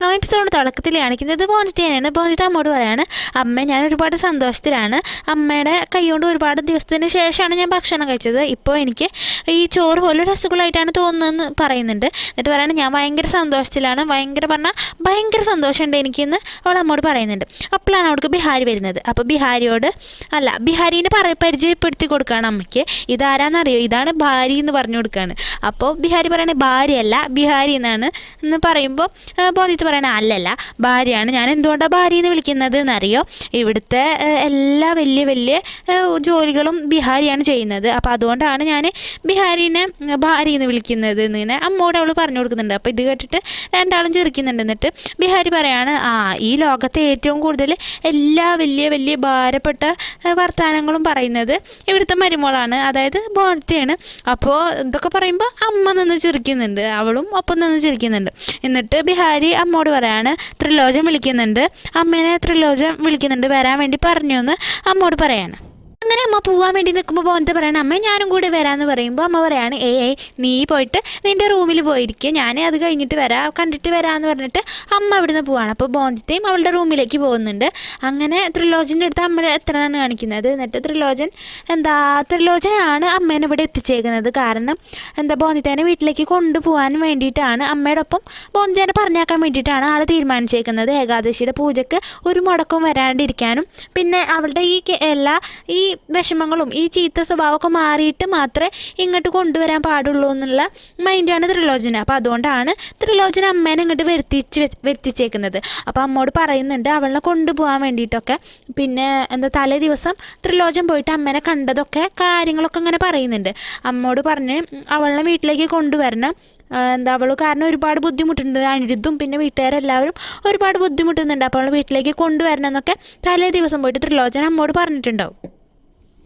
Episode തുടക്കത്തിൽ കാണിക്കുന്നത് പോഞ്ചിറ്റിയാണ്. പോഞ്ചിറ്റ് അമ്മോട് പറയാണ്, അമ്മ ഞാൻ ഒരുപാട് സന്തോഷത്തിലാണ്. അമ്മയുടെ കൈകൊണ്ട് ഒരുപാട് ദിവസത്തിന് ശേഷമാണ് ഞാൻ ഭക്ഷണം കഴിച്ചത്. ഇപ്പോൾ എനിക്ക് ഈ ചോറ് പോലെ രസഗുളായിട്ടാണ് തോന്നുന്നതെന്ന് പറയുന്നുണ്ട്. എന്നിട്ട് പറയാണ്, ഞാൻ ഭയങ്കര സന്തോഷത്തിലാണ്, ഭയങ്കര സന്തോഷമുണ്ട് എനിക്കെന്ന് അവൾ അമ്മോട് പറയുന്നുണ്ട്. അപ്പോഴാണ് അവൾക്ക് ബിഹാരി വരുന്നത്. അപ്പോൾ ബിഹാരീനെ പരിചയപ്പെടുത്തി കൊടുക്കുകയാണ് അമ്മയ്ക്ക്. ഇതാരാന്നറിയോ, ഇതാണ് ഭാര്യ എന്ന് പറഞ്ഞു കൊടുക്കുകയാണ്. അപ്പോൾ ബിഹാരി പറയണേ ഭാര്യയല്ല ബിഹാരി എന്ന് പറയുമ്പോൾ പോന്നിട്ട് പറയണ അല്ലല്ല ഭാര്യയാണ്. ഞാൻ എന്തുകൊണ്ടാണ് ഭാര്യ എന്ന് വിളിക്കുന്നത് എന്നറിയോ, ഇവിടുത്തെ എല്ലാ വലിയ ജോലികളും ബിഹാരിയാണ് ചെയ്യുന്നത്. അപ്പോൾ അതുകൊണ്ടാണ് ഞാൻ ബിഹാരീനെ ഭാര്യ എന്ന് വിളിക്കുന്നത് എന്നിങ്ങനെ അമ്മോട് അവൾ പറഞ്ഞു കൊടുക്കുന്നുണ്ട്. അപ്പോൾ ഇത് കേട്ടിട്ട് രണ്ടാളും ചിരിക്കുന്നുണ്ട്. എന്നിട്ട് ബിഹാരി പറയാണ്, ഈ ലോകത്തെ ഏറ്റവും കൂടുതൽ എല്ലാ വലിയ ഭാരപ്പെട്ട വർത്തമാനങ്ങളും പറയുന്നത് ഇവിടുത്തെ മരുമോളാണ്, അതായത് ബോധത്തെയാണ്. അപ്പോൾ ഇതൊക്കെ പറയുമ്പോൾ അമ്മ നിന്ന് ചിരിക്കുന്നുണ്ട്, അവളും ഒപ്പം നിന്ന് ചിരിക്കുന്നുണ്ട്. എന്നിട്ട് ബിഹാരി അമ്മോട് പറയാണ്, ത്രിലോചൻ വിളിക്കുന്നുണ്ട്, അമ്മേനെ ത്രിലോചൻ വിളിക്കുന്നുണ്ട്, വരാൻ വേണ്ടി പറഞ്ഞു എന്ന് അമ്മോട് പറയാണ്. അങ്ങനെ അമ്മ പോകാൻ വേണ്ടി നിൽക്കുമ്പോൾ ബോന്ത പറയണം, അമ്മ ഞാനും കൂടി വരാമെന്ന് പറയുമ്പോൾ അമ്മ പറയാണ്, നീ പോയിട്ട് നിൻ്റെ റൂമിൽ പോയിരിക്കുക, ഞാൻ അത് കഴിഞ്ഞിട്ട് കണ്ടിട്ട് വരാമെന്ന് പറഞ്ഞിട്ട് അമ്മ അവിടുന്ന് പോവാണ്. അപ്പോൾ ബോന്തയും അവളുടെ റൂമിലേക്ക് പോകുന്നുണ്ട്. അങ്ങനെ ത്രിലോചൻ്റെ അടുത്ത് അമ്മ എത്രയാണ് കാണിക്കുന്നത്. എന്നിട്ട് ത്രിലോചനാണ് അമ്മേനെ ഇവിടെ എത്തിച്ചേക്കുന്നത്. കാരണം ബോന്തിത്തേനെ വീട്ടിലേക്ക് കൊണ്ടുപോകാൻ വേണ്ടിയിട്ടാണ്, അമ്മയുടെ ഒപ്പം ബോന്തിത്തേനെ പറഞ്ഞേക്കാൻ വേണ്ടിയിട്ടാണ് ആൾ തീരുമാനിച്ചേക്കുന്നത്. ഏകാദശിയുടെ പൂജയ്ക്ക് ഒരു മുടക്കം വരാണ്ടിരിക്കാനും പിന്നെ അവളുടെ ഈ വിഷമങ്ങളും ഈ ചീത്ത സ്വഭാവമൊക്കെ മാറിയിട്ട് മാത്രമേ ഇങ്ങോട്ട് കൊണ്ടുവരാൻ പാടുള്ളൂ എന്നുള്ള മൈൻഡാണ് ത്രിലോചന. അപ്പോൾ അതുകൊണ്ടാണ് ത്രിലോചന അമ്മേനെ ഇങ്ങോട്ട് വരുത്തിച്ചേക്കുന്നത്. അപ്പോൾ അമ്മോട് പറയുന്നുണ്ട് അവളെ കൊണ്ടുപോകാൻ വേണ്ടിയിട്ടൊക്കെ. പിന്നെ തലേ ദിവസം ത്രിലോചൻ പോയിട്ട് അമ്മേനെ കണ്ടതൊക്കെ കാര്യങ്ങളൊക്കെ ഇങ്ങനെ പറയുന്നുണ്ട്. അമ്മോട് പറഞ്ഞ് അവളെ വീട്ടിലേക്ക് കൊണ്ടുവരണം, അവൾ കാരണം ഒരുപാട് ബുദ്ധിമുട്ടുണ്ട്, അനിരുദ്ധും പിന്നെ വീട്ടുകാരെല്ലാവരും ഒരുപാട് ബുദ്ധിമുട്ടുന്നുണ്ട്, അപ്പോൾ അവളെ വീട്ടിലേക്ക് കൊണ്ടുവരണം എന്നൊക്കെ തലേ ദിവസം പോയിട്ട് ത്രിലോചന അമ്മോട് പറഞ്ഞിട്ടുണ്ടാവും.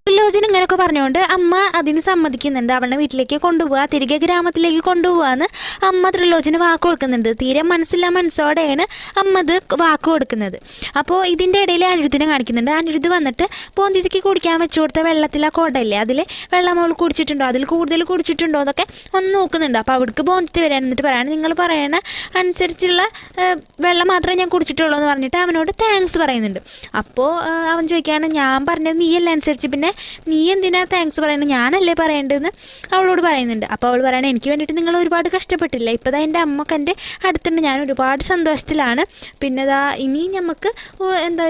ത്രിലോചന ഇങ്ങനെയൊക്കെ പറഞ്ഞുകൊണ്ട് അമ്മ അതിന് സമ്മതിക്കുന്നുണ്ട്. അവളുടെ വീട്ടിലേക്ക് കൊണ്ടുപോവുക, തിരികെ ഗ്രാമത്തിലേക്ക് കൊണ്ടുപോകാമെന്ന് അമ്മ ത്രിലോചന വാക്ക് കൊടുക്കുന്നുണ്ട്. തീരെ മനസ്സോടെയാണ് അമ്മ ഇത് വാക്ക് കൊടുക്കുന്നത്. അപ്പോൾ ഇതിൻ്റെ ഇടയിൽ അനിരുദ്ധിനെ കാണിക്കുന്നുണ്ട്. അനിരുദ്ധ് വന്നിട്ട് പോന്തിക്ക് കുടിക്കാൻ വെച്ചു കൊടുത്ത വെള്ളത്തിൽ ആ കുടയില്ലേ, അതിൽ വെള്ളം അവൾ കുടിച്ചിട്ടുണ്ടോ, അതിൽ കൂടുതൽ കുടിച്ചിട്ടുണ്ടോ എന്നൊക്കെ ഒന്ന് നോക്കുന്നുണ്ട്. അപ്പോൾ അവിടേക്ക് പോന്തിത്ത് വരാൻ എന്നിട്ട് പറയാണ്, നിങ്ങൾ പറയണ അനുസരിച്ചുള്ള വെള്ളം മാത്രമേ ഞാൻ കുടിച്ചിട്ടുള്ളൂ എന്ന് പറഞ്ഞിട്ട് അവനോട് താങ്ക്സ് പറയുന്നുണ്ട്. അപ്പോൾ അവൻ ചോദിക്കുകയാണ്, ഞാൻ പറഞ്ഞത് നീയല്ല അനുസരിച്ച്, പിന്നെ നീ എന്തിനാ താങ്ക്സ് പറയുന്നത്, ഞാനല്ലേ പറയേണ്ടതെന്ന് അവളോട് പറയുന്നുണ്ട്. അപ്പോൾ അവൾ പറയണേ, എനിക്ക് വേണ്ടിയിട്ട് നിങ്ങൾ ഒരുപാട് കഷ്ടപ്പെട്ടില്ല, ഇപ്പോൾ എൻ്റെ അമ്മക്ക് എൻ്റെ അടുത്തുണ്ട്, ഞാൻ ഒരുപാട് സന്തോഷത്തിലാണ്. പിന്നെ ഇനി നമുക്ക്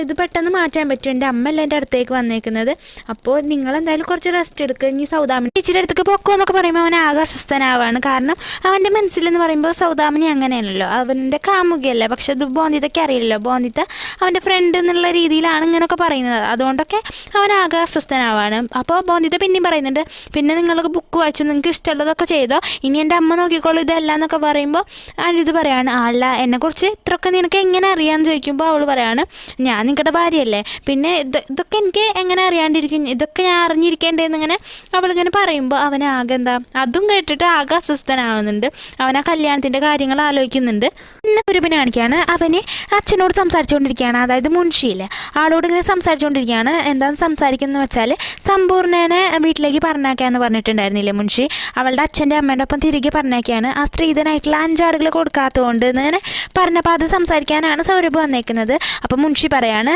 ഇത് പെട്ടെന്ന് മാറ്റാൻ പറ്റും, എൻ്റെ അമ്മ അല്ല എൻ്റെ അടുത്തേക്ക് വന്നേക്കുന്നത്. അപ്പോൾ നിങ്ങൾ എന്തായാലും കുറച്ച് റെസ്റ്റ് എടുക്കുക, ഇനി സൗദാമിനി ചേച്ചിയുടെ അടുത്തേക്ക് പൊക്കോ എന്നൊക്കെ പറയുമ്പോൾ അവൻ ആകെ അസ്വസ്ഥനാവാണ്. കാരണം അവൻ്റെ മനസ്സിലെന്ന് പറയുമ്പോൾ സൗദാമിനി അങ്ങനെയാണല്ലോ, അവൻ്റെ കാമുകയല്ലേ. പക്ഷെ അത് ബോന്തിതയ്ക്ക് അറിയില്ലല്ലോ, ബോന്തിത അവൻ്റെ ഫ്രണ്ട് എന്നുള്ള രീതിയിലാണ് ഇങ്ങനെയൊക്കെ പറയുന്നത്. അതുകൊണ്ടൊക്കെ അവൻ ആകെ അസ്വസ്ഥനാവാണ്. അപ്പോൾ ബോന്തിത പിന്നെയും പറയുന്നുണ്ട്, പിന്നെ നിങ്ങൾക്ക് ബുക്ക് വായിച്ചു, നിങ്ങൾക്ക് ഇഷ്ടമുള്ളതൊക്കെ ചെയ്തോ, ഇനി എൻ്റെ അമ്മ നോക്കിക്കോളൂ ഇതല്ല എന്നൊക്കെ പറയുമ്പോൾ അനിരുദ്ധ് പറയാണ്, അല്ല എന്നെക്കുറിച്ച് ഇത്രയൊക്കെ നിനക്ക് എങ്ങനെ അറിയാമെന്ന് ചോദിക്കുമ്പോൾ അവൾ പറയാണ്, ഞാൻ നിങ്ങളുടെ ഭാര്യയല്ലേ, പിന്നെ ഇതൊക്കെ എനിക്ക് എങ്ങനെ അറിയാണ്ടിരിക്കും, ഇതൊക്കെ ഞാൻ അറിഞ്ഞിരിക്കേണ്ടതെന്നിങ്ങനെ അവളിങ്ങനെ പറയുമ്പോൾ അവന് ആകെ അതും കേട്ടിട്ട് ആകെ അസ്വസ്ഥനാവുന്നുണ്ട്. അവൻ ആ കല്യാണത്തിൻ്റെ കാര്യങ്ങൾ ആലോചിക്കുന്നുണ്ട്. പിന്നെ ഒരുപിനെ കാണിക്കുകയാണ്, അവന് അച്ഛനോട് സംസാരിച്ചുകൊണ്ടിരിക്കുകയാണ്, അതായത് മുൻഷിയില്ലേ ആളോട് ഇങ്ങനെ സംസാരിച്ചുകൊണ്ടിരിക്കുകയാണ്. എന്താണ് സംസാരിക്കുന്നത് വെച്ചാൽ, സമ്പൂർണ്ണനെ വീട്ടിലേക്ക് പറഞ്ഞേക്കാന്ന് പറഞ്ഞിട്ടുണ്ടായിരുന്നില്ലേ മുൻഷി, അവളുടെ അച്ഛൻ്റെ അമ്മേൻ്റെ ഒപ്പം തിരികെ പറഞ്ഞേക്കാണ്. ആ സ്ത്രീധനായിട്ടുള്ള 5 ആടുകൾ കൊടുക്കാത്തതുകൊണ്ട് ഇങ്ങനെ പറഞ്ഞപ്പോൾ അത് സംസാരിക്കാനാണ് സൗരഭ് വന്നേക്കുന്നത്. അപ്പോൾ മുൻഷി പറയാണ്,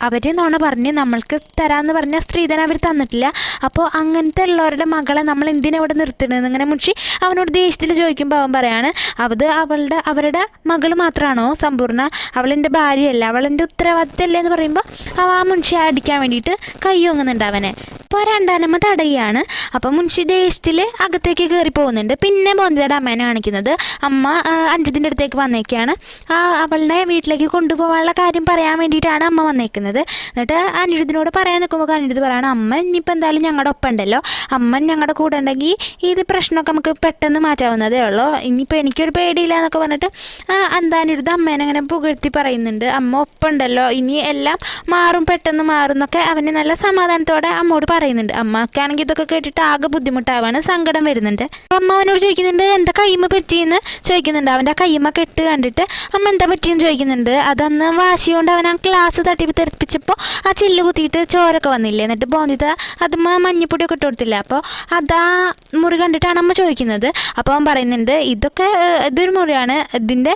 അവർ നോണ പറഞ്ഞ് നമ്മൾക്ക് തരാമെന്ന് പറഞ്ഞ സ്ത്രീധനം അവർ തന്നിട്ടില്ല, അപ്പോൾ അങ്ങനത്തെ ഉള്ളവരുടെ മകളെ നമ്മൾ എന്തിനവിടെ നിർത്തണമെന്ന് ഇങ്ങനെ മുൻഷി അവനോട് ദേഷ്യത്തിൽ ചോദിക്കുമ്പോൾ അവൻ പറയാണ്, അവരുടെ മകൾ മാത്രമാണോ സമ്പൂർണ്ണ, അവളെൻ്റെ ഭാര്യയല്ല, അവളെൻ്റെ ഉത്തരവാദിത്തമല്ലേ എന്ന് പറയുമ്പോൾ ആ മുൻഷി അടിക്കാൻ വേണ്ടിയിട്ട് കൈ ഒങ്ങുന്നുണ്ട് അവനെ. ഇപ്പോൾ രണ്ടാനമ്മ തടയുകയാണ്. അപ്പം മുൻഷി ദേഷ്യത്തിൽ അകത്തേക്ക് കയറി പോകുന്നുണ്ട്. പിന്നെ ബോന്തിയുടെ അമ്മേനെ കാണിക്കുന്നത്, അമ്മ അനിരുദ്ധിൻ്റെ അടുത്തേക്ക് വന്നേക്കാണ്. അവളുടെ വീട്ടിലേക്ക് കൊണ്ടുപോകാനുള്ള കാര്യം പറയാൻ വേണ്ടിയിട്ടാണ് അമ്മ വന്നേക്കുന്നത്. എന്നിട്ട് അനിരുദ്ധിനോട് പറയാൻ നിൽക്കുമ്പോൾ അനിരുദ്ധ് പറയാണ്, അമ്മ ഇനിയിപ്പോൾ എന്തായാലും ഞങ്ങളുടെ ഒപ്പം ഉണ്ടല്ലോ, അമ്മ ഞങ്ങളുടെ കൂടെ ഉണ്ടെങ്കിൽ ഇത് പ്രശ്നമൊക്കെ നമുക്ക് പെട്ടെന്ന് മാറ്റാവുന്നതേ ഉള്ളൂ, ഇനിയിപ്പോൾ എനിക്കൊരു പേടിയില്ല എന്നൊക്കെ പറഞ്ഞിട്ട് അനിരുദ്ധ് അമ്മേനെ അങ്ങനെ പുകഴ്ത്തി പറയുന്നുണ്ട്. അമ്മ ഒപ്പം ഉണ്ടല്ലോ, ഇനി എല്ലാം പെട്ടെന്ന് മാറും എന്നൊക്കെ അവന് നല്ല സമാധാനത്തോടെ അമ്മോട് പറയുന്നുണ്ട്. അമ്മക്കാണെങ്കിൽ ഇതൊക്കെ കേട്ടിട്ട് ആകെ ബുദ്ധിമുട്ടാവാണ്, സങ്കടം വരുന്നുണ്ട്. അമ്മ അവനോട് ചോദിക്കുന്നുണ്ട് എന്താ കൈമ പറ്റിയെന്ന് ചോദിക്കുന്നുണ്ട്. അവൻ്റെ ആ കൈമ കെട്ട് കണ്ടിട്ട് അമ്മ എന്താ പറ്റിയെന്ന് ചോദിക്കുന്നുണ്ട്. അതന്ന് വാശി കൊണ്ട് അവൻ ആ ഗ്ലാസ് തട്ടി തെറിപ്പിച്ചപ്പോൾ ആ ചില്ല് കുത്തിയിട്ട് ചോരൊക്കെ വന്നില്ലേ, എന്നിട്ട് ബോന്തിത അതുമ്മ മഞ്ഞപ്പൊടിയൊക്കെ ഇട്ട് കൊടുത്തില്ല. അപ്പോൾ അതാ മുറി കണ്ടിട്ടാണ് അമ്മ ചോദിക്കുന്നത്. അപ്പോൾ അവൻ പറയുന്നുണ്ട് ഇതൊരു മുറിയാണ്, ഇതിൻ്റെ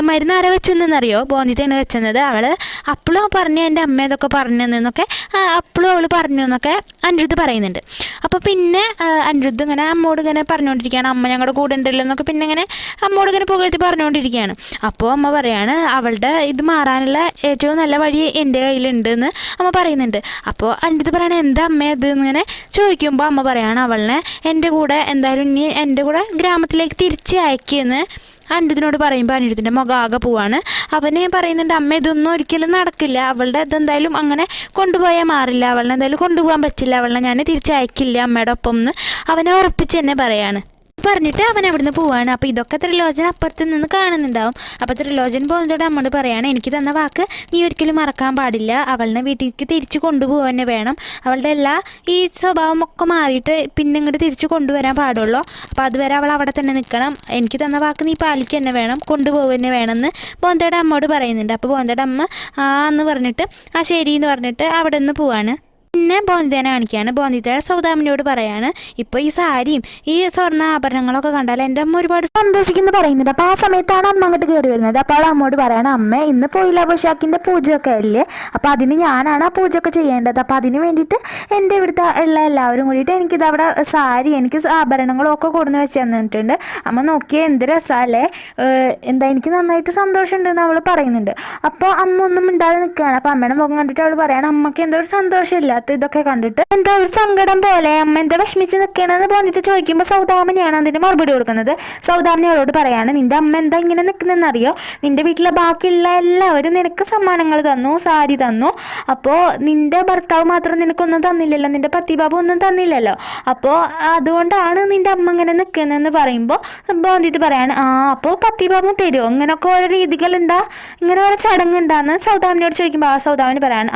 മരുന്ന് ആരെ വെച്ചെന്നറിയോ, ബോന്തിതയാണ് വെച്ചത്. അവൾ അപ്പോഴും പറഞ്ഞു എൻ്റെ അമ്മ ഇതൊക്കെ പറഞ്ഞെന്നൊക്കെ അപ്പോഴും അവൾ പറഞ്ഞു എന്നൊക്കെ അനിരുദ്ധ് പറയുന്നുണ്ട്. അപ്പോൾ പിന്നെ അനിരുദ്ധ് ഇങ്ങനെ അമ്മോട് ഇങ്ങനെ പറഞ്ഞുകൊണ്ടിരിക്കുകയാണ്, അമ്മ ഞങ്ങളുടെ കൂടെ ഉണ്ടല്ലോ എന്നൊക്കെ പിന്നെ ഇങ്ങനെ അമ്മോട് ഇങ്ങനെ പുകഴ്ത്തി പറഞ്ഞുകൊണ്ടിരിക്കുകയാണ്. അപ്പോൾ അമ്മ പറയാണ് അവളുടെ ഇത് മാറാനുള്ള ഏറ്റവും നല്ല വഴി എൻ്റെ കയ്യിലുണ്ട് എന്ന് അമ്മ പറയുന്നുണ്ട്. അപ്പോൾ അനിരുദ്ധ് പറയണ എന്താ അമ്മ ഇത് എന്നിങ്ങനെ ചോദിക്കുമ്പോൾ അമ്മ പറയാണ് അവളെ എൻ്റെ കൂടെ എന്തായാലും ഇനി എൻ്റെ കൂടെ ഗ്രാമത്തിലേക്ക് തിരിച്ച് അയക്കിയെന്ന് അനിരുദ്ധിനോട് പറയുമ്പോൾ അനിരുദ്ധിൻ്റെ മുഖം ആകെ പോവാണ്. അവന് പറയുന്നുണ്ട് അമ്മ ഇതൊന്നും ഒരിക്കലും നടക്കില്ല, അവളുടെ ഇതെന്തായാലും അങ്ങനെ കൊണ്ടുപോയാൽ മാറില്ല, അവളെ എന്തായാലും കൊണ്ടുപോകാൻ പറ്റില്ല, അവളെ ഞാൻ തിരിച്ചയക്കില്ല അമ്മയുടെ ഒപ്പം എന്ന് അവനെ ഉറപ്പിച്ച് തന്നെ പറയാണ്. പറഞ്ഞിട്ട് അവൻ അവിടുന്ന് പോവാണ്. അപ്പോൾ ഇതൊക്കെ ത്രിലോചൻ അപ്പുറത്ത് നിന്ന് കാണുന്നുണ്ടാവും. അപ്പോൾ ത്രിലോചൻ പോകുന്നതോടെ അമ്മോട് പറയാണ് എനിക്ക് തന്ന വാക്ക് നീ ഒരിക്കലും മറക്കാൻ പാടില്ല, അവളെ വീട്ടിലേക്ക് തിരിച്ചു കൊണ്ടുപോകാൻ തന്നെ വേണം, അവളുടെ എല്ലാ ഈ സ്വഭാവം ഒക്കെ മാറിയിട്ട് പിന്നെ ഇങ്ങോട്ട് തിരിച്ചു കൊണ്ടുവരാൻ പാടുള്ളൂ. അപ്പോൾ അതുവരെ അവൾ അവിടെ തന്നെ നിൽക്കണം, എനിക്ക് തന്ന വാക്ക് നീ പാലിക്കുക തന്നെ വേണം, കൊണ്ടുപോകുക തന്നെ വേണമെന്ന് ബോന്തയുടെ അമ്മോട് പറയുന്നുണ്ട്. അപ്പോൾ ബോന്തയുടെ അമ്മ എന്ന് പറഞ്ഞിട്ട് ആ ശരി എന്ന് പറഞ്ഞിട്ട് അവിടെ നിന്ന് പോവാണ്. പിന്നെ ബോന്തിതേനെ കാണിക്കുകയാണ്. ബോന്തിതയുടെ സൗദാമിനിയോട് പറയാണ് ഇപ്പോൾ ഈ സാരിയും ഈ സ്വർണ്ണ ആഭരണങ്ങളൊക്കെ കണ്ടാൽ എൻ്റെ അമ്മ ഒരുപാട് സന്തോഷിക്കുന്നു പറയുന്നുണ്ട്. അപ്പോൾ ആ സമയത്താണ് അമ്മ അങ്ങോട്ട് കയറി വരുന്നത്. അപ്പോൾ അമ്മോട് പറയണം അമ്മ ഇന്ന് പോയില്ല ബൊഷാക്കിൻ്റെ പൂജയൊക്കെ അല്ലേ, അപ്പോൾ അതിന് ഞാനാണ് ആ പൂജയൊക്കെ ചെയ്യേണ്ടത്, അപ്പോൾ അതിന് വേണ്ടിയിട്ട് എൻ്റെ ഇവിടുത്തെ ഉള്ള എല്ലാവരും കൂടിയിട്ട് എനിക്കിത് അവിടെ സാരി എനിക്ക് ആഭരണങ്ങളും ഒക്കെ കൊടുന്ന് വെച്ച് തന്നിട്ടുണ്ട്. അമ്മ നോക്കിയാൽ എന്ത് രസമല്ലേ, എന്താ എനിക്ക് നന്നായിട്ട് സന്തോഷമുണ്ടെന്ന് അവൾ പറയുന്നുണ്ട്. അപ്പോൾ അമ്മ ഒന്നും മിണ്ടാതെ നിൽക്കുകയാണ്. അപ്പോൾ അമ്മയുടെ മുഖം കണ്ടിട്ട് അവൾ പറയണം അമ്മയ്ക്ക് എന്തോ ഒരു സന്തോഷമില്ല ഇതൊക്കെ കണ്ടിട്ട്, എന്താ ഒരു സങ്കടം പോലെ അമ്മ എന്താ വിഷമിച്ച് നിൽക്കണമെന്ന് പോന്നിട്ട് ചോദിക്കുമ്പോൾ സൗദാമിനിയാണ് അതിന് മറുപടി കൊടുക്കുന്നത്. സൗദാമിനി അവളോട് പറയാണ് നിന്റെ അമ്മ എന്താ ഇങ്ങനെ നിൽക്കുന്നതെന്നറിയോ, നിന്റെ വീട്ടിലെ ബാക്കിയുള്ള എല്ലാവരും നിനക്ക് സമ്മാനങ്ങൾ തന്നു, സാരി തന്നു, അപ്പോൾ നിന്റെ ഭർത്താവ് മാത്രം നിനക്കൊന്നും തന്നില്ലല്ലോ, നിന്റെ പത്തിബാബു ഒന്നും തന്നില്ലല്ലോ, അപ്പോൾ അതുകൊണ്ടാണ് നിന്റെ അമ്മ ഇങ്ങനെ നിൽക്കുന്നതെന്ന് പറയുമ്പോൾ ബോന്തിട്ട് പറയാണ് അപ്പോൾ പത്തിബാബു തരുമോ, ഇങ്ങനെയൊക്കെ ഓരോ രീതികളുണ്ടാ, ഇങ്ങനെ ഓരോ ചടങ്ങുണ്ടാന്ന് സൗദാമിനിയോട് ചോദിക്കുമ്പോൾ ആ സൗദാമിനി പറയാണ്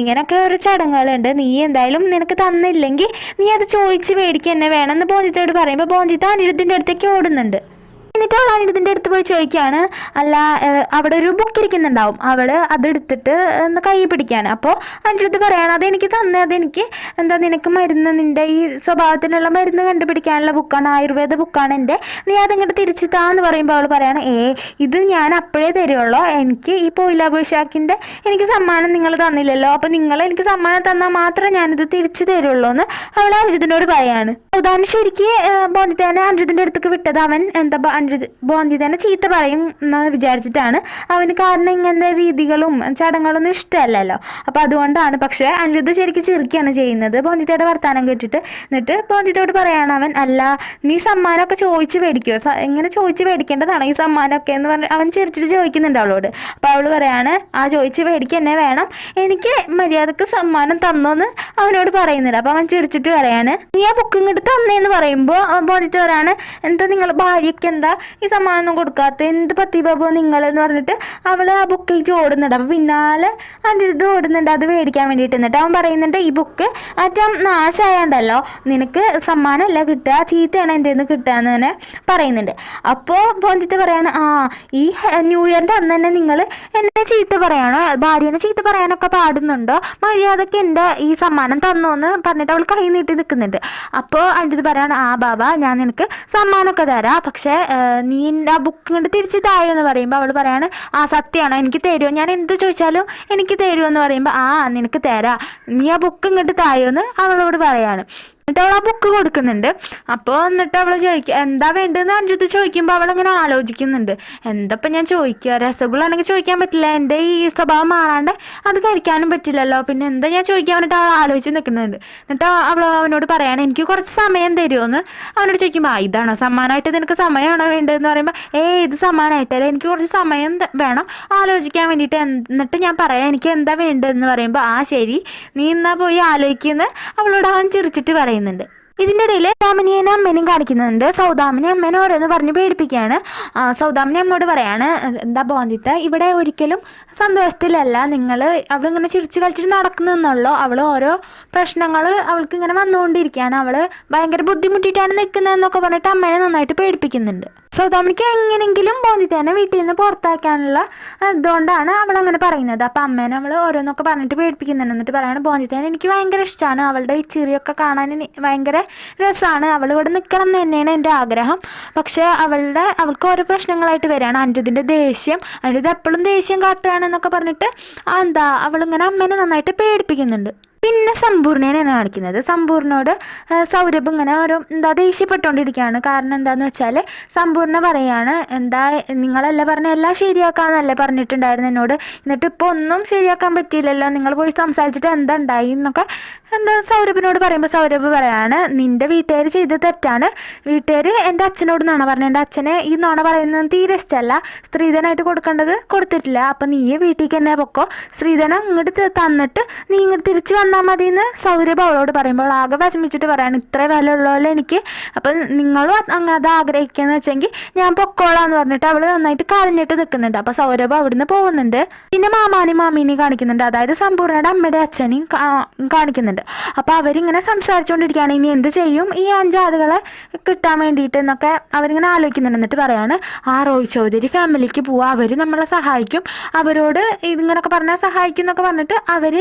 ഇങ്ങനെയൊക്കെ ഓരോ ചടങ്ങുകളുണ്ട്, നീ എന്തായാലും നിനക്ക് തന്നില്ലെങ്കിൽ നീ അത് ചോദിച്ച് മേടിക്കുക തന്നെ വേണമെന്ന് ബോന്തിത്തോട് പറയുമ്പോൾ ബോന്തിത്ത അനിരുദ്ധിൻ്റെ അടുത്തേക്ക് ഓടുന്നുണ്ട്. എന്നിട്ട് അവൾ അനിരുദ്ധിൻ്റെ അടുത്ത് പോയി ചോദിക്കുകയാണ് അല്ല അവിടെ ഒരു ബുക്ക് ഇരിക്കുന്നുണ്ടാവും, അവൾ അതെടുത്തിട്ട് ഒന്ന് കൈ പിടിക്കുകയാണ്. അപ്പോൾ അനിരുദ്ധ് പറയാണ് അതെനിക്ക് തന്നെ, അതെനിക്ക് എന്താ നിനക്ക് മരുന്ന് നിൻ്റെ ഈ സ്വഭാവത്തിനുള്ള മരുന്ന് കണ്ടുപിടിക്കാനുള്ള ബുക്കാണ്, ആയുർവേദ ബുക്കാണ് എൻ്റെ, നീ അതിങ്ങോട്ട് തിരിച്ചു താന്ന് പറയുമ്പോൾ അവൾ പറയാണ് ഇത് ഞാൻ അപ്പോഴേ തരുള്ളൂ, എനിക്ക് ഈ പോയില്ല ബൊഷാക്കിൻ്റെ എനിക്ക് സമ്മാനം നിങ്ങൾ തന്നില്ലല്ലോ, അപ്പോൾ നിങ്ങൾ എനിക്ക് സമ്മാനം തന്നാൽ മാത്രമേ ഞാനിത് തിരിച്ചു തരുള്ളൂ എന്ന് അവൾ അനിരുദ്ധിനോട് പറയാണ്. ഉദാഹരണം ശരിക്ക് ബോന്തിതേനെ അനിരുദ്ധിൻ്റെ അടുത്തേക്ക് വിട്ടത് അവൻ എന്താ ബോന്തിതേനെ ചീത്ത പറയും എന്ന് വിചാരിച്ചിട്ടാണ് അവന്, കാരണം ഇങ്ങനത്തെ രീതികളും ചടങ്ങുകളൊന്നും ഇഷ്ടമല്ലല്ലോ, അപ്പോൾ അതുകൊണ്ടാണ്. പക്ഷേ അനിരുദ്ധ് ശരിക്കും ചിരിക്കുകയാണ് ചെയ്യുന്നത് ബോന്തിതയുടെ വർത്താനം കേട്ടിട്ട്. എന്നിട്ട് ബോന്തിതയോട് പറയാണ് അവൻ അല്ല നീ സമ്മാനമൊക്കെ ചോദിച്ച് മേടിക്കുമോ, എങ്ങനെ ചോദിച്ച് മേടിക്കേണ്ടതാണ് ഈ സമ്മാനമൊക്കെ എന്ന് പറഞ്ഞ് അവൻ ചിരിച്ചിട്ട് ചോദിക്കുന്നുണ്ട് അവളോട്. അപ്പോൾ അവൾ പറയാണ് ചോദിച്ച് മേടിക്കുക തന്നെ വേണം, എനിക്ക് മര്യാദക്ക് സമ്മാനം തന്നോന്ന് അവനോട് പറയുന്നുണ്ട്. അപ്പോൾ അവൻ ചിരിച്ചിട്ട് പറയാണ് നീ ആ ബുക്ക് ഇങ്ങോട്ട് തന്നേന്ന് പറയുമ്പോൾ ബോന്തിത പറയാണ് എന്താ നിങ്ങൾ ഭാര്യയ്ക്ക് എന്താ ഈ സമ്മാനം കൊടുക്കാത്ത, എന്ത് പത്തിബാബു നിങ്ങൾ എന്ന് പറഞ്ഞിട്ട് അവൾ ആ ബുക്കേറ്റ് ഓടുന്നുണ്ട്. അപ്പോൾ പിന്നാലെ അനിരുദ്ധ് ഓടുന്നുണ്ട് അത് മേടിക്കാൻ വേണ്ടിയിട്ട്. എന്നിട്ട് അവൻ പറയുന്നുണ്ട് ഈ ബുക്ക് ഏറ്റവും നാശമായണ്ടല്ലോ, നിനക്ക് സമ്മാനമല്ല കിട്ടുക, ചീത്തയാണ് എൻ്റെ നിന്ന് കിട്ടുക എന്ന് തന്നെ പറയുന്നുണ്ട്. അപ്പോൾ ബോന്തിത പറയാണ് ഈ ന്യൂ ഇയറിൻ്റെ അന്ന് തന്നെ നിങ്ങൾ എന്നെ ചീത്ത പറയാനോ ഭാര്യനെ ചീത്ത പറയാനൊക്കെ പാടുന്നുണ്ടോ, മര്യാദക്ക് എൻ്റെ ഈ സമ്മാനം തന്നോന്ന് പറഞ്ഞിട്ട് അവൾ കൈ നീട്ടി നിൽക്കുന്നുണ്ട്. അപ്പോൾ അനിരുദ്ധ് പറയാണ് ബാബ ഞാൻ നിനക്ക് സമ്മാനമൊക്കെ തരാം, പക്ഷേ നീ ആ ബുക്ക് ഇങ്ങോട്ട് തിരിച്ച് തായോ എന്ന് പറയുമ്പോൾ അവൾ പറയാണ് സത്യമാണോ എനിക്ക് തരുമോ, ഞാൻ എന്ത് ചോദിച്ചാലും എനിക്ക് തരുമോ എന്ന് പറയുമ്പോൾ നിനക്ക് തരാം, നീ ആ ബുക്ക് ഇങ്ങോട്ട് തായോ എന്ന് അവളോട് പറയാണ്. എന്നിട്ട് അവൾ ആ ബുക്ക് കൊടുക്കുന്നുണ്ട്. അപ്പോൾ എന്നിട്ട് അവൾ ചോദിക്കുക എന്താ വേണ്ടതെന്ന് അനിരുദ്ധ് ചോദിക്കുമ്പോൾ അവളിങ്ങനെ ആലോചിക്കുന്നുണ്ട്, എന്തപ്പം ഞാൻ ചോദിക്കുക, രസഗുളാണെങ്കിൽ ചോദിക്കാൻ പറ്റില്ല, എൻ്റെ ഈ സ്വഭാവം മാറാണ്ട് അത് കഴിക്കാനും പറ്റില്ലല്ലോ, പിന്നെ എന്താ ഞാൻ ചോദിക്കാൻ വേണ്ടിയിട്ട് അവൾ ആലോചിച്ച് നിൽക്കുന്നുണ്ട്. എന്നിട്ട് അവൾ അവനോട് പറയാണ് എനിക്ക് കുറച്ച് സമയം തരുമോയെന്ന് അവനോട് ചോദിക്കുമ്പോൾ ഇതാണോ സമ്മാനമായിട്ട് നിനക്ക് സമയമാണോ വേണ്ടതെന്ന് പറയുമ്പോൾ ഇത് സമ്മാനമായിട്ടല്ലേ, എനിക്ക് കുറച്ച് സമയം വേണം ആലോചിക്കാൻ വേണ്ടിയിട്ട്, എന്നിട്ട് ഞാൻ പറയാം എനിക്ക് എന്താ വേണ്ടതെന്ന് പറയുമ്പോൾ ശരി നീ എന്നാ പോയി ആലോചിക്കുമെന്ന് അവളോട് അവൻ ചിരിച്ചിട്ട് പറയുന്നുണ്ട്. ഇതിൻ്റെ ഇടയിൽ സൗദാമിനിയെ അമ്മേനെയും കാണിക്കുന്നുണ്ട്. സൗദാമിനി അമ്മേനെ ഓരോന്ന് പറഞ്ഞ് പേടിപ്പിക്കുകയാണ്. സൗദാമിനി അമ്മയോട് പറയാണ്, എന്താ ബോന്തിത്ത ഇവിടെ ഒരിക്കലും സന്തോഷത്തിലല്ല, നിങ്ങൾ അവളിങ്ങനെ ചിരിച്ച് കളിച്ചിട്ട് നടക്കുന്നുള്ളൂ, അവൾ ഓരോ പ്രശ്നങ്ങൾ അവൾക്ക് ഇങ്ങനെ വന്നുകൊണ്ടിരിക്കുകയാണ്, അവൾ ഭയങ്കര ബുദ്ധിമുട്ടിയിട്ടാണ് നിൽക്കുന്നതെന്നൊക്കെ പറഞ്ഞിട്ട് അമ്മേനെ നന്നായിട്ട് പേടിപ്പിക്കുന്നുണ്ട്. സൗദാമിനിക്ക് എങ്ങനെയെങ്കിലും ബോന്തിത്തേനെ വീട്ടിൽ നിന്ന് പുറത്താക്കാനുള്ള ഇതുകൊണ്ടാണ് അവളങ്ങനെ പറയുന്നത്. അപ്പം അമ്മേനെ അവൾ ഓരോന്നൊക്കെ പറഞ്ഞിട്ട് പേടിപ്പിക്കുന്നുണ്ട്. എന്നിട്ട് പറയാണ്, ബോന്തിത്തേനെ എനിക്ക് ഭയങ്കര ഇഷ്ടമാണ്, അവളുടെ ഈ ചിരിയൊക്കെ കാണാൻ ഭയങ്കര രസമാണ്, അവൾ ഇവിടെ നിൽക്കണം എന്ന് തന്നെയാണ് എൻ്റെ ആഗ്രഹം. പക്ഷേ അവൾക്ക് ഓരോ പ്രശ്നങ്ങളായിട്ട് വരികയാണ്. അനിരുദ്ധിൻ്റെ ദേഷ്യം, അനിരുദ്ധ് എപ്പോഴും ദേഷ്യം കാട്ടുകയാണെന്നൊക്കെ പറഞ്ഞിട്ട് അവളിങ്ങനെ അമ്മേനെ നന്നായിട്ട് പേടിപ്പിക്കുന്നുണ്ട്. പിന്നെ സമ്പൂർണ്ണേനെയാണ് കാണിക്കുന്നത്. സമ്പൂർണ്ണയോട് സൗരഭ് ഇങ്ങനെ ദേഷ്യപ്പെട്ടുകൊണ്ടിരിക്കുകയാണ്. കാരണം എന്താണെന്ന് വെച്ചാൽ സമ്പൂർണ്ണ പറയാണ്, നിങ്ങളല്ല പറഞ്ഞ എല്ലാം ശരിയാക്കാമെന്നല്ലേ പറഞ്ഞിട്ടുണ്ടായിരുന്നു എന്നോട്, എന്നിട്ട് ഇപ്പോൾ ഒന്നും ശരിയാക്കാൻ പറ്റിയില്ലല്ലോ, നിങ്ങൾ പോയി സംസാരിച്ചിട്ട് എന്താ ഉണ്ടായി എന്നൊക്കെ സൗരഭിനോട് പറയുമ്പോൾ സൗരഭ് പറയാണ്, നിൻ്റെ വീട്ടുകാർ ചെയ്ത് തെറ്റാണ്, വീട്ടുകാർ എൻ്റെ അച്ഛനോട് നുണ പറഞ്ഞു, എൻ്റെ അച്ഛനെ ഈ നുണ പറയുന്നത് തീരെ ഇഷ്ടമല്ല, സ്ത്രീധനമായിട്ട് കൊടുക്കേണ്ടത് കൊടുത്തിട്ടില്ല, അപ്പം നീ വീട്ടിലേക്ക് തന്നെ പൊക്കോ, സ്ത്രീധനം ഇങ്ങോട്ട് തന്നിട്ട് നീ ഇങ്ങോട്ട് തിരിച്ച് വന്നാൽ മതി എന്ന് സൗരഭ് അവളോട് പറയുമ്പോൾ ആകെ വിഷമിച്ചിട്ട് പറയാണ്, ഇത്ര വില ഉള്ളപോലെ എനിക്ക്, അപ്പം നിങ്ങളും അത് ആഗ്രഹിക്കുകയെന്ന് വെച്ചെങ്കിൽ ഞാൻ പൊക്കോളാന്ന് പറഞ്ഞിട്ട് അവൾ നന്നായിട്ട് കരഞ്ഞിട്ട് നിൽക്കുന്നുണ്ട്. അപ്പോൾ സൗരഭ് അവിടുന്ന് പോകുന്നുണ്ട്. പിന്നെ മാമീനെയും കാണിക്കുന്നുണ്ട്, അതായത് സമ്പൂർണ്ണയുടെ അമ്മയുടെ അച്ഛനെയും കാണിക്കുന്നുണ്ട്. അപ്പോൾ അവരിങ്ങനെ സംസാരിച്ചുകൊണ്ടിരിക്കുകയാണ്, ഇനി എന്ത് ചെയ്യും ഈ 5 ആളുകളെ കിട്ടാൻ വേണ്ടിയിട്ട് എന്നൊക്കെ അവരിങ്ങനെ ആലോചിക്കുന്നുണ്ട്. എന്നിട്ട് പറയാണ്, റോയ് ചൗധരി ഫാമിലിക്ക് പോവുക, അവർ നമ്മളെ സഹായിക്കും, അവരോട് ഇതിങ്ങനൊക്കെ പറഞ്ഞാൽ സഹായിക്കും എന്നൊക്കെ പറഞ്ഞിട്ട് അവർ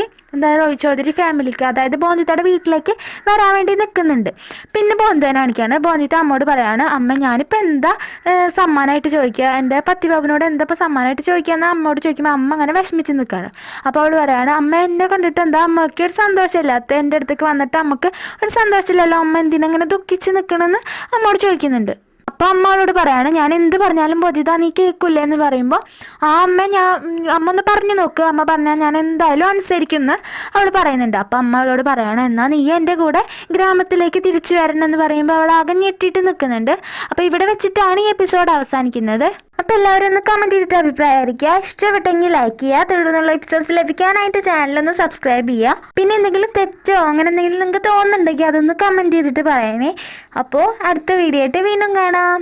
റോയ് ചൗധരി ഫാമിലിക്ക്, അതായത് ബോന്തിത്തയുടെ വീട്ടിലേക്ക് വരാൻ വേണ്ടി നിൽക്കുന്നുണ്ട്. പിന്നെ ബോന്തിതനെ കാണിക്കുകയാണ്. ബോന്തിത്ത അമ്മോട് പറയാണ്, അമ്മ ഞാനിപ്പോൾ എന്താ സമ്മാനമായിട്ട് ചോദിക്കുക, എൻ്റെ പത്തിബാബുവിനോട് എന്താ ഇപ്പോൾ സമ്മാനമായിട്ട് ചോദിക്കുക എന്ന് അമ്മയോട് ചോദിക്കുമ്പോൾ അമ്മ അങ്ങനെ വിഷമിച്ച് നിൽക്കുകയാണ്. അപ്പോൾ അവൾ പറയാണ്, അമ്മ എന്നെ കണ്ടിട്ട് എന്താ അമ്മയ്ക്ക് ഒരു സന്തോഷമില്ല, എൻ്റെ അടുത്തേക്ക് വന്നിട്ട് നമുക്ക് ഒരു സന്തോഷമില്ലല്ലോ, അമ്മ എന്തിനങ്ങനെ ദുഃഖിച്ച് നിൽക്കണമെന്ന് അമ്മയോട് ചോദിക്കുന്നുണ്ട്. അപ്പോൾ അമ്മ അവളോട് പറയാണ്, ഞാൻ എന്ത് പറഞ്ഞാലും ബോധിത നീ കേൾക്കില്ല എന്ന് പറയുമ്പോൾ അമ്മ ഒന്ന് പറഞ്ഞു നോക്ക്, അമ്മ പറഞ്ഞാൽ ഞാൻ എന്തായാലും അനുസരിക്കുമെന്ന് അവൾ പറയുന്നുണ്ട്. അപ്പോൾ അമ്മ അവളോട് പറയാണ്, എന്നാൽ നീ എൻ്റെ കൂടെ ഗ്രാമത്തിലേക്ക് തിരിച്ചു വരണം എന്ന് പറയുമ്പോൾ അവൾ ആകെ ഞെട്ടിയിട്ട് നിൽക്കുന്നുണ്ട്. അപ്പോൾ ഇവിടെ വെച്ചിട്ടാണ് ഈ എപ്പിസോഡ് അവസാനിക്കുന്നത്. അപ്പോൾ എല്ലാവരും ഒന്ന് കമൻറ്റ് ചെയ്തിട്ട് അഭിപ്രായം അറിയിക്കുക, ഇഷ്ടപ്പെട്ടെങ്കിൽ ലൈക്ക് ചെയ്യുക, തുടർന്നുള്ള എപ്പിസോഡ്സ് ലഭിക്കാനായിട്ട് ചാനലൊന്ന് സബ്സ്ക്രൈബ് ചെയ്യുക. പിന്നെ എന്തെങ്കിലും തെറ്റോ അങ്ങനെ എന്തെങ്കിലും നിങ്ങൾക്ക് തോന്നുന്നുണ്ടെങ്കിൽ അതൊന്ന് കമൻറ്റ് ചെയ്തിട്ട് പറയണേ. അപ്പോൾ അടുത്ത വീഡിയോ ആയിട്ട് വീണ്ടും കാണാം.